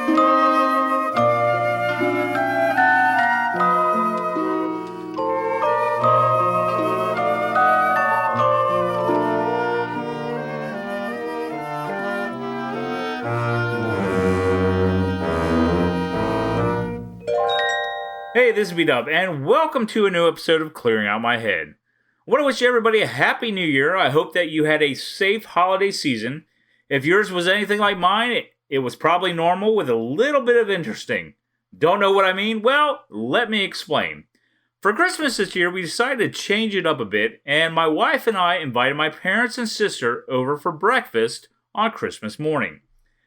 Hey, this is B-Dub, and welcome to a new episode of Clearing Out My Head. I want to wish everybody a happy new year. I hope that you had a safe holiday season. If yours was anything like mine, it was probably normal with a little bit of interesting. Don't know what I mean? Well, let me explain. For Christmas this year, we decided to change it up a bit, and my wife and I invited my parents and sister over for breakfast on Christmas morning.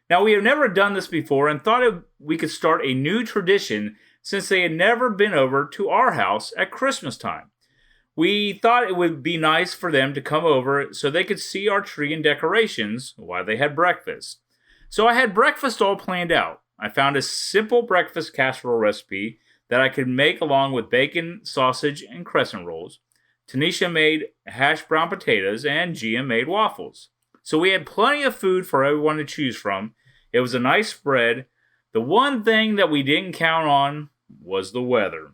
Now, we have never done this before and thought we could start a new tradition since they had never been over to our house at Christmas time. We thought it would be nice for them to come over so they could see our tree and decorations while they had breakfast. So I had breakfast all planned out. I found a simple breakfast casserole recipe that I could make along with bacon, sausage, and crescent rolls. Tanisha made hashed brown potatoes, and Gia made waffles. So we had plenty of food for everyone to choose from. It was a nice spread. The one thing that we didn't count on was the weather.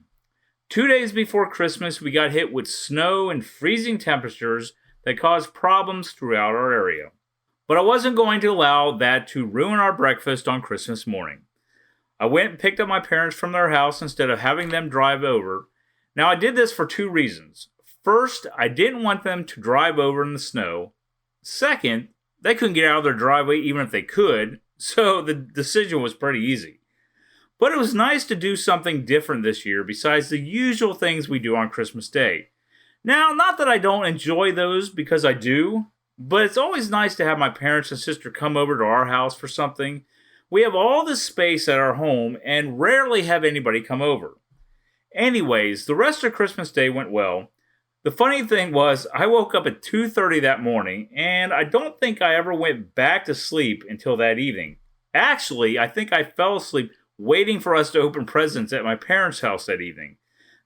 2 days before Christmas, we got hit with snow and freezing temperatures that caused problems throughout our area. But I wasn't going to allow that to ruin our breakfast on Christmas morning. I went and picked up my parents from their house instead of having them drive over. Now, I did this for two reasons. First, I didn't want them to drive over in the snow. Second, they couldn't get out of their driveway even if they could, so the decision was pretty easy. But it was nice to do something different this year besides the usual things we do on Christmas Day. Now, not that I don't enjoy those, because I do, but it's always nice to have my parents and sister come over to our house for something. We have all this space at our home and rarely have anybody come over. Anyways, the rest of Christmas Day went well. The funny thing was, I woke up at 2:30 that morning, and I don't think I ever went back to sleep until that evening. Actually, I think I fell asleep waiting for us to open presents at my parents' house that evening.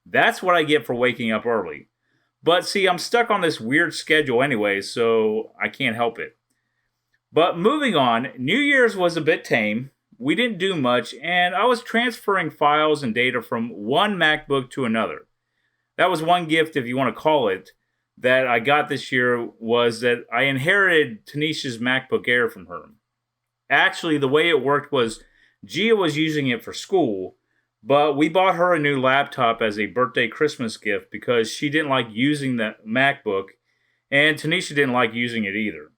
That's what I get for waking up early. But see, I'm stuck on this weird schedule anyway, so I can't help it. But moving on, New Year's was a bit tame. We didn't do much, and I was transferring files and data from one MacBook to another. That was one gift, if you want to call it, that I got this year, was that I inherited Tanisha's MacBook Air from her. Actually, the way it worked was Gia was using it for school, but we bought her a new laptop as a birthday Christmas gift because she didn't like using the MacBook, and Tanisha didn't like using it either.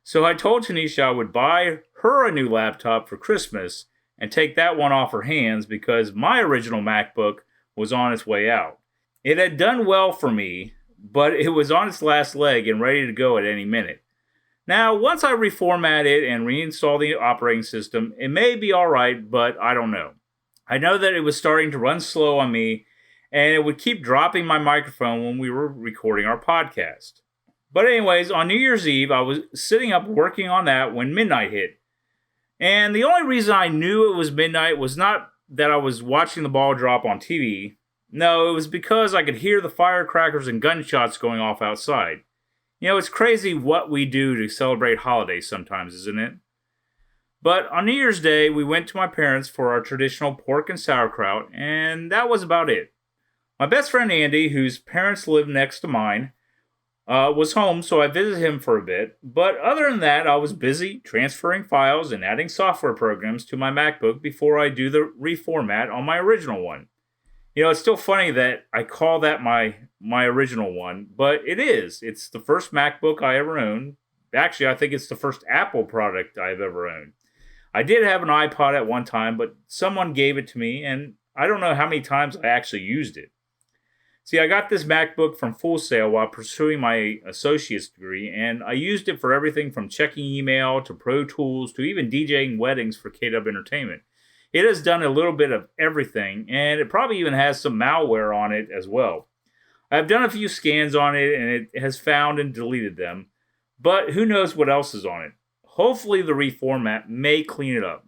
So I told Tanisha I would buy her a new laptop for Christmas and take that one off her hands because my original MacBook was on its way out. It had done well for me, but it was on its last leg and ready to go at any minute. Now, once I reformat it and reinstall the operating system, it may be alright, but I don't know. I know that it was starting to run slow on me, and it would keep dropping my microphone when we were recording our podcast. But anyways, on New Year's Eve, I was sitting up working on that when midnight hit. And the only reason I knew it was midnight was not that I was watching the ball drop on TV. No, it was because I could hear the firecrackers and gunshots going off outside. You know, it's crazy what we do to celebrate holidays sometimes, isn't it? But on New Year's Day, we went to my parents for our traditional pork and sauerkraut, and that was about it. My best friend Andy, whose parents live next to mine, was home, so I visited him for a bit. But other than that, I was busy transferring files and adding software programs to my MacBook before I do the reformat on my original one. You know, it's still funny that I call that my original one, but it is. It's the first MacBook I ever owned. Actually, I think it's the first Apple product I've ever owned. I did have an iPod at one time, but someone gave it to me, and I don't know how many times I actually used it. See, I got this MacBook from Full Sail while pursuing my associate's degree, and I used it for everything from checking email to Pro Tools to even DJing weddings for KW Entertainment. It has done a little bit of everything, and it probably even has some malware on it as well. I've done a few scans on it, and it has found and deleted them, but who knows what else is on it. Hopefully the reformat may clean it up,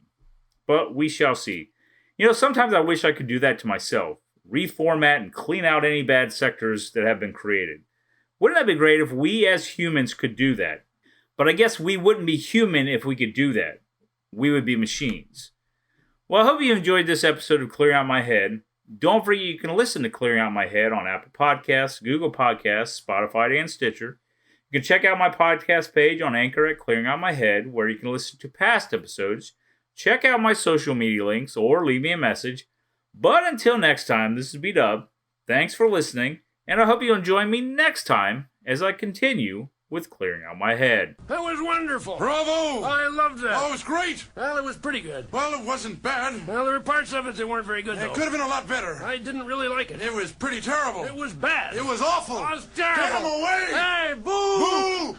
but we shall see. You know, sometimes I wish I could do that to myself, reformat and clean out any bad sectors that have been created. Wouldn't that be great if we as humans could do that? But I guess we wouldn't be human if we could do that. We would be machines. Well, I hope you enjoyed this episode of Clearing Out My Head. Don't forget you can listen to Clearing Out My Head on Apple Podcasts, Google Podcasts, Spotify, and Stitcher. You can check out my podcast page on Anchor at Clearing Out My Head, where you can listen to past episodes, check out my social media links, or leave me a message. But until next time, this is B-Dub. Thanks for listening, and I hope you join me next time as I continue with Clearing Out My Head. That was wonderful. Bravo! I loved that. Oh, it was great. Well, it was pretty good. Well, it wasn't bad. Well, there were parts of it that weren't very good, It though. could have been a lot better. I didn't really like it. It was pretty terrible. It was bad. It was awful. It was terrible. Get him away! Hey, boo! Boo!